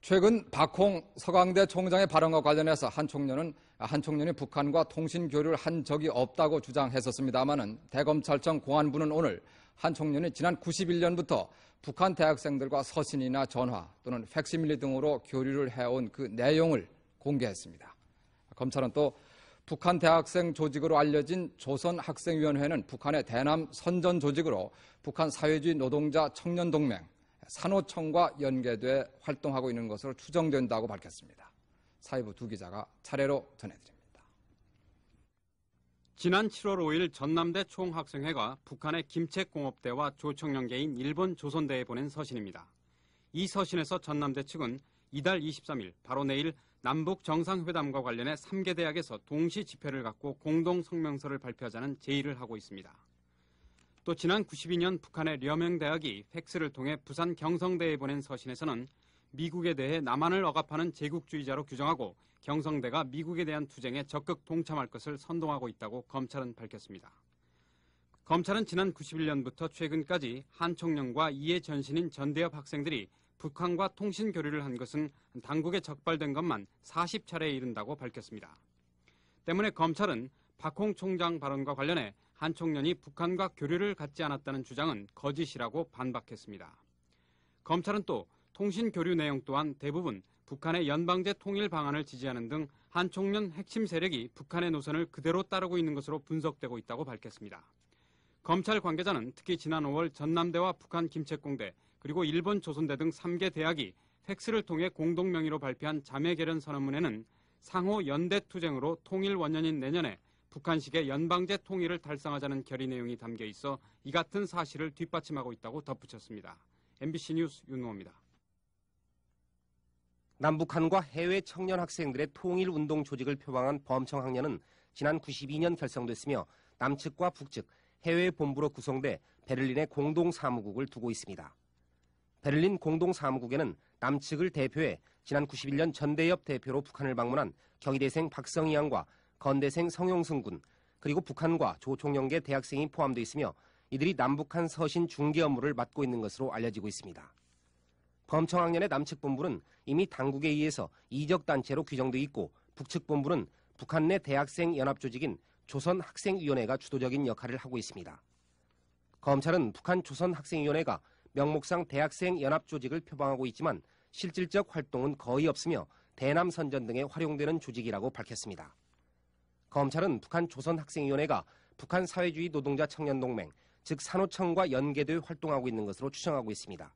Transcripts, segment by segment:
최근 박홍 서강대 총장의 발언과 관련해서 한 총련이 북한과 통신 교류를 한 적이 없다고 주장했었습니다마는 대검찰청 공안부는 오늘 한 총련이 지난 91년부터 북한 대학생들과 서신이나 전화 또는 팩시밀리 등으로 교류를 해온 그 내용을 공개했습니다. 검찰은 또 북한 대학생 조직으로 알려진 조선학생위원회는 북한의 대남 선전 조직으로 북한 사회주의 노동자 청년동맹 산호청과 연계돼 활동하고 있는 것으로 추정된다고 밝혔습니다. 사회부 두 기자가 차례로 전해드립니다. 지난 7월 5일 전남대 총학생회가 북한의 김책공업대와 조청연계인 일본 조선대에 보낸 서신입니다. 이 서신에서 전남대 측은 이달 23일 바로 내일 남북 정상회담과 관련해 3개 대학에서 동시 집회를 갖고 공동 성명서를 발표하자는 제의를 하고 있습니다. 또 지난 92년 북한의 려명대학이 팩스를 통해 부산 경성대에 보낸 서신에서는 미국에 대해 남한을 억압하는 제국주의자로 규정하고 경성대가 미국에 대한 투쟁에 적극 동참할 것을 선동하고 있다고 검찰은 밝혔습니다. 검찰은 지난 91년부터 최근까지 한 총련과 이에 전신인 전대협 학생들이 북한과 통신 교류를 한 것은 당국에 적발된 것만 40차례에 이른다고 밝혔습니다. 때문에 검찰은 박홍 총장 발언과 관련해 한 총련이 북한과 교류를 갖지 않았다는 주장은 거짓이라고 반박했습니다. 검찰은 또 통신 교류 내용 또한 대부분 북한의 연방제 통일 방안을 지지하는 등 한 총련 핵심 세력이 북한의 노선을 그대로 따르고 있는 것으로 분석되고 있다고 밝혔습니다. 검찰 관계자는 특히 지난 5월 전남대와 북한 김책공대 그리고 일본 조선대 등 3개 대학이 팩스를 통해 공동 명의로 발표한 자매 결연 선언문에는 상호 연대 투쟁으로 통일 원년인 내년에 북한식의 연방제 통일을 달성하자는 결의 내용이 담겨 있어 이 같은 사실을 뒷받침하고 있다고 덧붙였습니다. MBC 뉴스 윤호입니다. 남북한과 해외 청년 학생들의 통일운동 조직을 표방한 범청학년은 지난 92년 결성됐으며 남측과 북측, 해외 본부로 구성돼 베를린에 공동사무국을 두고 있습니다. 베를린 공동사무국에는 남측을 대표해 지난 91년 전대협 대표로 북한을 방문한 경희대생 박성희 양과 건대생 성용승 군, 그리고 북한과 조총연계 대학생이 포함되어 있으며 이들이 남북한 서신 중개 업무를 맡고 있는 것으로 알려지고 있습니다. 범청학년의 남측 본부는 이미 당국에 의해서 이적단체로 규정돼 있고 북측 본부는 북한 내 대학생 연합조직인 조선학생위원회가 주도적인 역할을 하고 있습니다. 검찰은 북한 조선학생위원회가 명목상 대학생 연합조직을 표방하고 있지만 실질적 활동은 거의 없으며 대남 선전 등에 활용되는 조직이라고 밝혔습니다. 검찰은 북한 조선학생위원회가 북한 사회주의 노동자 청년동맹, 즉 산호청과 연계돼 활동하고 있는 것으로 추정하고 있습니다.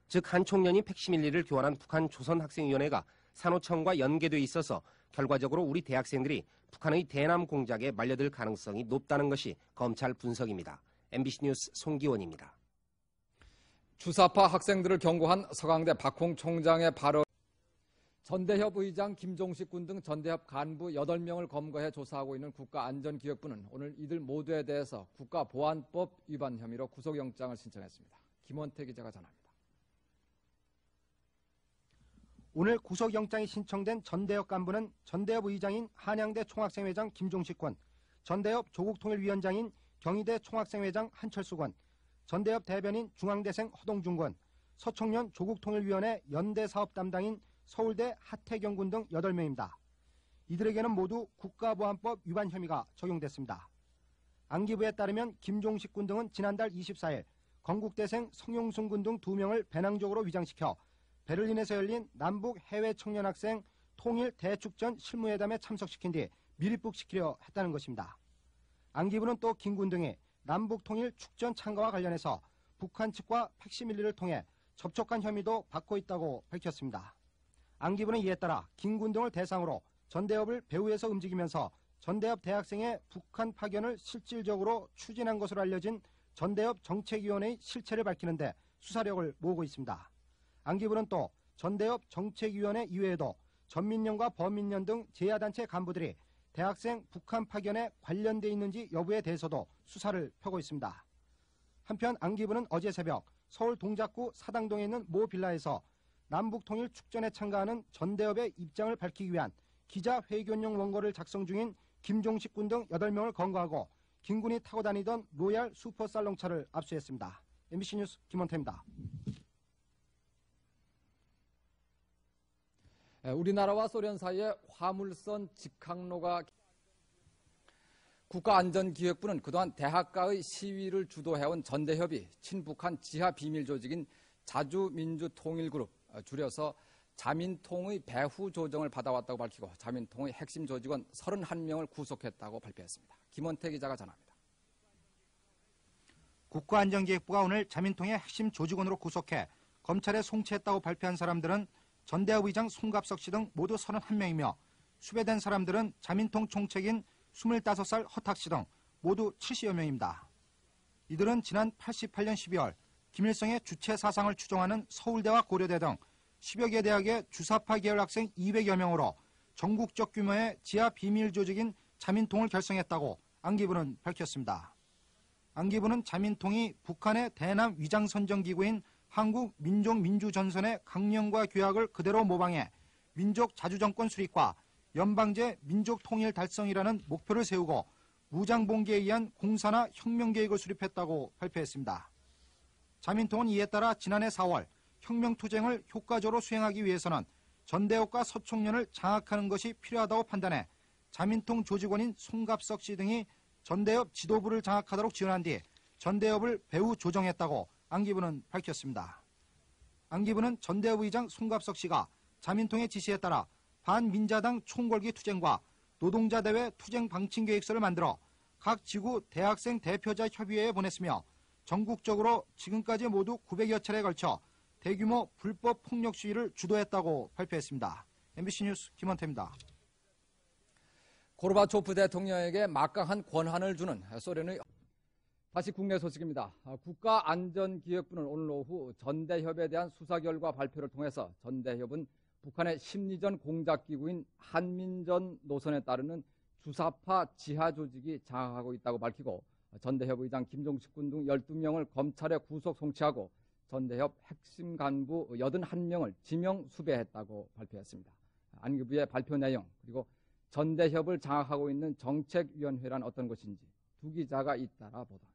즉 한 총련이 팩시밀리를 교환한 북한 조선학생위원회가 산호청과 연계돼 있어서 결과적으로 우리 대학생들이 북한의 대남 공작에 말려들 가능성이 높다는 것이 검찰 분석입니다. MBC 뉴스 송기원입니다. 주사파 학생들을 경고한 서강대 박홍 총장의 발언. 전대협 의장 김종식 군 등 전대협 간부 8명을 검거해 조사하고 있는 국가안전기획부는 오늘 이들 모두에 대해서 국가보안법 위반 혐의로 구속영장을 신청했습니다. 김원태 기자가 전합니다. 오늘 구속영장이 신청된 전대협 간부는 전대협 의장인 한양대 총학생회장 김종식 군, 전대협 조국통일위원장인 경희대 총학생회장 한철수 군, 전대협 대변인 중앙대생 허동준 군, 서청년 조국통일위원회 연대사업 담당인 서울대 하태경 군 등 8명입니다. 이들에게는 모두 국가보안법 위반 혐의가 적용됐습니다. 안기부에 따르면 김종식 군 등은 지난달 24일 건국대생 성용순 군 등 2명을 배낭적으로 위장시켜 베를린에서 열린 남북 해외 청년학생 통일 대축전 실무회담에 참석시킨 뒤 밀입국시키려 했다는 것입니다. 안기부는 또 김 군 등이 남북 통일 축전 참가와 관련해서 북한 측과 팩시밀리를 통해 접촉한 혐의도 받고 있다고 밝혔습니다. 안기부는 이에 따라 김 군 등을 대상으로 전대협을 배후에서 움직이면서 전대협 대학생의 북한 파견을 실질적으로 추진한 것으로 알려진 전대협 정책위원회의 실체를 밝히는데 수사력을 모으고 있습니다. 안기부는 또 전대협 정책위원회 이외에도 전민련과 범민련 등 제야단체 간부들이 대학생 북한 파견에 관련돼 있는지 여부에 대해서도 수사를 펴고 있습니다. 한편 안기부는 어제 새벽 서울 동작구 사당동에 있는 모 빌라에서 남북통일 축전에 참가하는 전대협의 입장을 밝히기 위한 기자회견용 원고를 작성 중인 김종식 군 등 8명을 검거하고 김 군이 타고 다니던 로얄 슈퍼살롱차를 압수했습니다. MBC 뉴스 김원태입니다. 우리나라와 소련 사이에 화물선 직항로가 국가안전기획부는 그동안 대학가의 시위를 주도해온 전대협이 친북한 지하 비밀 조직인 자주민주통일그룹, 줄여서 자민통의 배후 조정을 받아왔다고 밝히고 자민통의 핵심 조직원 31명을 구속했다고 발표했습니다. 김원태 기자가 전합니다. 국가안전기획부가 오늘 자민통의 핵심 조직원으로 구속해 검찰에 송치했다고 발표한 사람들은 전대협 의장 송갑석 씨 등 모두 31명이며 수배된 사람들은 자민통 총책인 25살 허탁 씨 등 모두 70여 명입니다. 이들은 지난 88년 12월 김일성의 주체 사상을 추종하는 서울대와 고려대 등 10여 개 대학의 주사파 계열 학생 200여 명으로 전국적 규모의 지하 비밀 조직인 자민통을 결성했다고 안기부는 밝혔습니다. 안기부는 자민통이 북한의 대남 위장선정기구인 한국민족민주전선의 강령과 규약을 그대로 모방해 민족 자주정권 수립과 연방제 민족통일 달성이라는 목표를 세우고 무장봉기에 의한 공사나 혁명계획을 수립했다고 발표했습니다. 자민통은 이에 따라 지난해 4월 혁명투쟁을 효과적으로 수행하기 위해서는 전대협과 서총련을 장악하는 것이 필요하다고 판단해 자민통 조직원인 송갑석 씨 등이 전대협 지도부를 장악하도록 지원한 뒤 전대협을 배후 조정했다고 안기부는 밝혔습니다. 안기부는 전대협 의장 송갑석 씨가 자민통의 지시에 따라 반민자당 총궐기 투쟁과 노동자대회 투쟁 방침계획서를 만들어 각 지구 대학생 대표자 협의회에 보냈으며 전국적으로 지금까지 모두 900여 차례에 걸쳐 대규모 불법 폭력 시위를 주도했다고 발표했습니다. MBC 뉴스 김원태입니다. 고르바초프 대통령에게 막강한 권한을 주는 소련의 다시 국내 소식입니다. 국가안전기획부는 오늘 오후 전대협에 대한 수사 결과 발표를 통해서 전대협은 북한의 심리전 공작기구인 한민전 노선에 따르는 주사파 지하 조직이 장악하고 있다고 밝히고 전대협 의장 김종식 군 등 12명을 검찰에 구속 송치하고 전대협 핵심 간부 81명을 지명 수배했다고 발표했습니다. 안기부의 발표 내용 그리고 전대협을 장악하고 있는 정책위원회란 어떤 것인지 두 기자가 잇따라 보도합니다.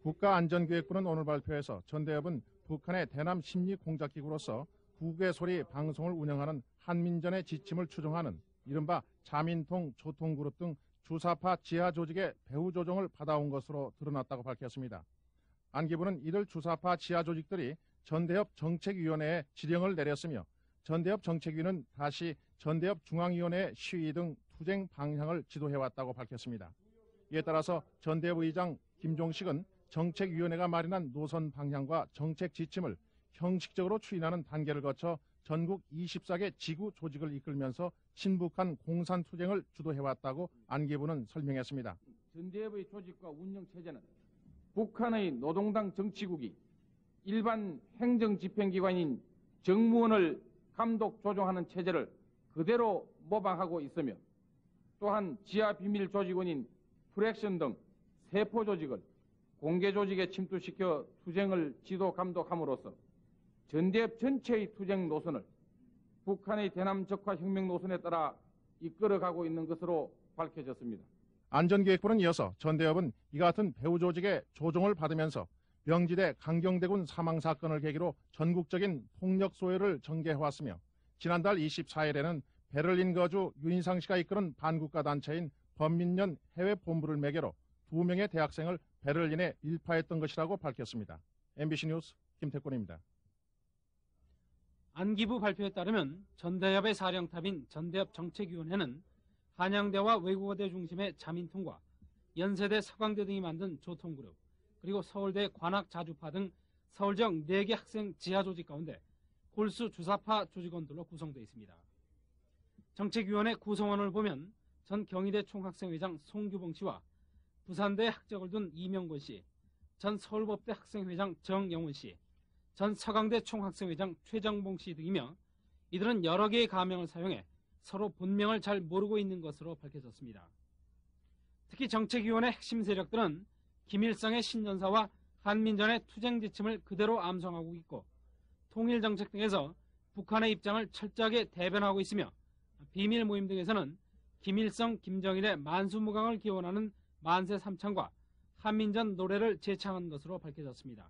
국가안전기획부는 오늘 발표해서 전대협은 북한의 대남 심리 공작기구로서 국외소리 방송을 운영하는 한민전의 지침을 추종하는 이른바 자민통 조통그룹 등 주사파 지하 조직의 배후 조정을 받아온 것으로 드러났다고 밝혔습니다. 안기부는 이들 주사파 지하 조직들이 전대협 정책위원회에 지령을 내렸으며 전대협 정책위는 다시 전대협 중앙위원회 시위 등 투쟁 방향을 지도해왔다고 밝혔습니다. 이에 따라서 전대협 의장 김종식은 정책위원회가 마련한 노선 방향과 정책 지침을 형식적으로 추인하는 단계를 거쳐 전국 24개 지구 조직을 이끌면서 친북한 공산투쟁을 주도해왔다고 안기부는 설명했습니다. 전대협의 조직과 운영체제는 북한의 노동당 정치국이 일반 행정집행기관인 정무원을 감독 조정하는 체제를 그대로 모방하고 있으며 또한 지하 비밀 조직원인 프렉션 등 세포 조직을 공개 조직에 침투시켜 투쟁을 지도 감독함으로써 전대협 전체의 투쟁 노선을 북한의 대남 적화 혁명 노선에 따라 이끌어가고 있는 것으로 밝혀졌습니다. 안전기획부는 이어서 전대협은 이 같은 배후 조직의 조종을 받으면서 명지대 강경대군 사망 사건을 계기로 전국적인 폭력 소요를 전개해왔으며 지난달 24일에는 베를린 거주 윤인상 씨가 이끄는 반국가 단체인 범민련 해외본부를 매개로 2명의 대학생을 베를린에 일파했던 것이라고 밝혔습니다. MBC 뉴스 김태권입니다. 안기부 발표에 따르면 전대협의 사령탑인 전대협 정책위원회는 한양대와 외국어대 중심의 자민통과 연세대 서강대 등이 만든 조통그룹 그리고 서울대 관악자주파 등 서울지역 4개 학생 지하조직 가운데 골수 주사파 조직원들로 구성되어 있습니다. 정책위원회 구성원을 보면 전 경희대 총학생회장 송규봉 씨와 부산대 학적을 둔 이명권 씨, 전 서울법대 학생회장 정영훈 씨, 전 서강대 총학생회장 최정봉 씨 등이며 이들은 여러 개의 가명을 사용해 서로 본명을 잘 모르고 있는 것으로 밝혀졌습니다. 특히 정책위원회 핵심 세력들은 김일성의 신년사와 한민전의 투쟁 지침을 그대로 암송하고 있고 통일정책 등에서 북한의 입장을 철저하게 대변하고 있으며 비밀 모임 등에서는 김일성, 김정일의 만수무강을 기원하는 만세 삼창과 한민전 노래를 재창한 것으로 밝혀졌습니다.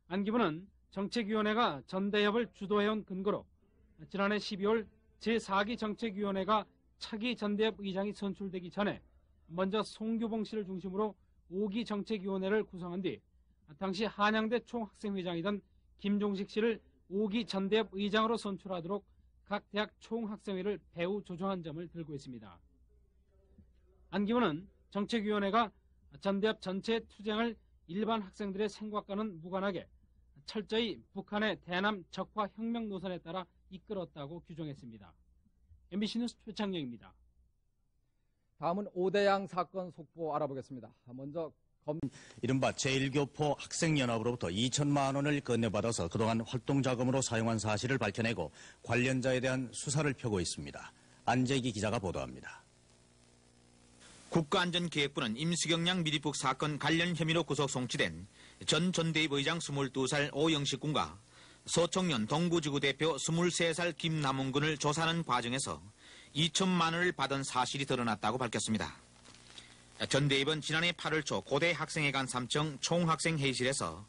안기부는 정책위원회가 전대협을 주도해온 근거로 지난해 12월 제4기 정책위원회가 차기 전대협 의장이 선출되기 전에 먼저 송교봉 씨를 중심으로 5기 정책위원회를 구성한 뒤 당시 한양대 총학생회장이던 김종식 씨를 5기 전대협 의장으로 선출하도록 각 대학 총학생회를 배후 조정한 점을 들고 있습니다. 안기문은 정책위원회가 전대협 전체 투쟁을 일반 학생들의 생각과는 무관하게 철저히 북한의 대남 적화 혁명 노선에 따라 이끌었다고 규정했습니다. MBC 뉴스 최창영입니다. 다음은 오대양 사건 속보 알아보겠습니다. 먼저 이른바 제1교포 학생연합으로부터 2천만 원을 건네받아서 그동안 활동자금으로 사용한 사실을 밝혀내고 관련자에 대한 수사를 펴고 있습니다. 안재기 기자가 보도합니다. 국가안전기획부는 임수경량 미리북 사건 관련 혐의로 구속 송치된 전 전대협 의장 22살 오영식 군과 서청년 동구지구 대표 23살 김남훈 군을 조사하는 과정에서 2천만 원을 받은 사실이 드러났다고 밝혔습니다. 전대협은 지난해 8월 초 고대 학생회관 3층 총학생회의실에서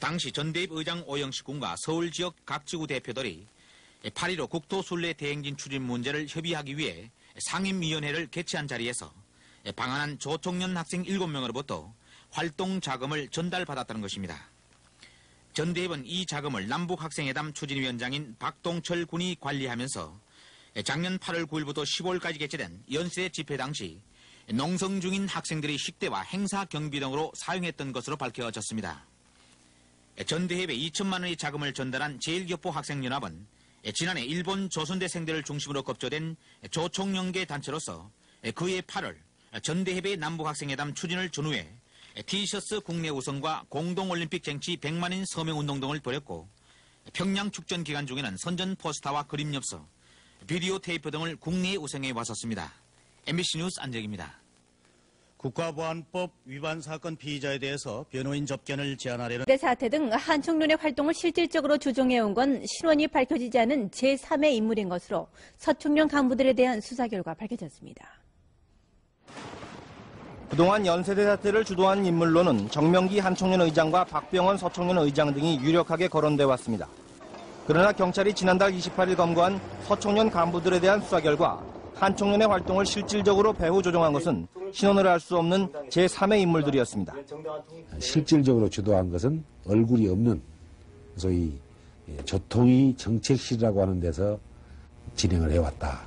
당시 전대협 의장 오영식 군과 서울 지역 각 지구 대표들이 8.15 국토순례 대행진 추진 문제를 협의하기 위해 상임위원회를 개최한 자리에서 방한한 조총련 학생 7명으로부터 활동 자금을 전달받았다는 것입니다. 전대협은 이 자금을 남북학생회담 추진위원장인 박동철 군이 관리하면서 작년 8월 9일부터 10월까지 개최된 연세 집회 당시 농성 중인 학생들의 식대와 행사 경비 등으로 사용했던 것으로 밝혀졌습니다. 전대협에 2천만 원의 자금을 전달한 제1교포 학생연합은 지난해 일본 조선대생들을 중심으로 겁조된 조총련계 단체로서 그해 8월 전대협의 남북학생회담 추진을 전후해 티셔츠 국내 우승과 공동올림픽 쟁취 100만인 서명운동 등을 벌였고 평양 축전 기간 중에는 선전 포스터와 그림 엽서, 비디오 테이프 등을 국내에 우승해 왔었습니다. MBC 뉴스 안재기입니다. 국가보안법 위반 사건 피의자에 대해서 변호인 접견을 제한하려는 사태 등 한총련의 활동을 실질적으로 조종해온 건 신원이 밝혀지지 않은 제3의 인물인 것으로 서총련 간부들에 대한 수사 결과 밝혀졌습니다. 그동안 연세대 사태를 주도한 인물로는 정명기 한총련 의장과 박병원 서총련 의장 등이 유력하게 거론돼 왔습니다. 그러나 경찰이 지난달 28일 검거한 서총련 간부들에 대한 수사 결과 한총련의 활동을 실질적으로 배후 조종한 것은 신원을 알 수 없는 제3의 인물들이었습니다. 실질적으로 주도한 것은 얼굴이 없는 소위 조통위 정책실이라고 하는 데서 진행을 해왔다.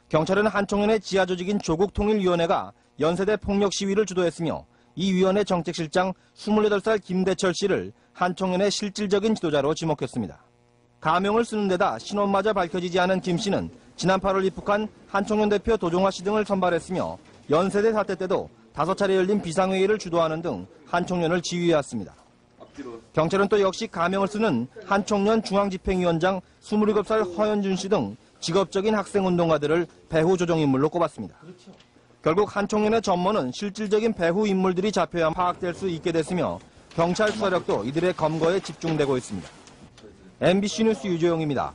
경찰은 한총련의 지하조직인 조국통일위원회가 연세대 폭력 시위를 주도했으며 이 위원회 정책실장 28살 김대철 씨를 한총련의 실질적인 지도자로 지목했습니다. 가명을 쓰는 데다 신원마저 밝혀지지 않은 김 씨는 지난 8월 입국한 한총련 대표 도종화 씨 등을 선발했으며 연세대 사태 때도 5차례 열린 비상회의를 주도하는 등 한총련을 지휘해왔습니다. 경찰은 또 역시 가명을 쓰는 한총련 중앙집행위원장 27살 허현준 씨 등 직업적인 학생운동가들을 배후 조정 인물로 꼽았습니다. 결국 한총련의 전모는 실질적인 배후 인물들이 잡혀야 파악될 수 있게 됐으며 경찰 수사력도 이들의 검거에 집중되고 있습니다. MBC 뉴스 유재용입니다.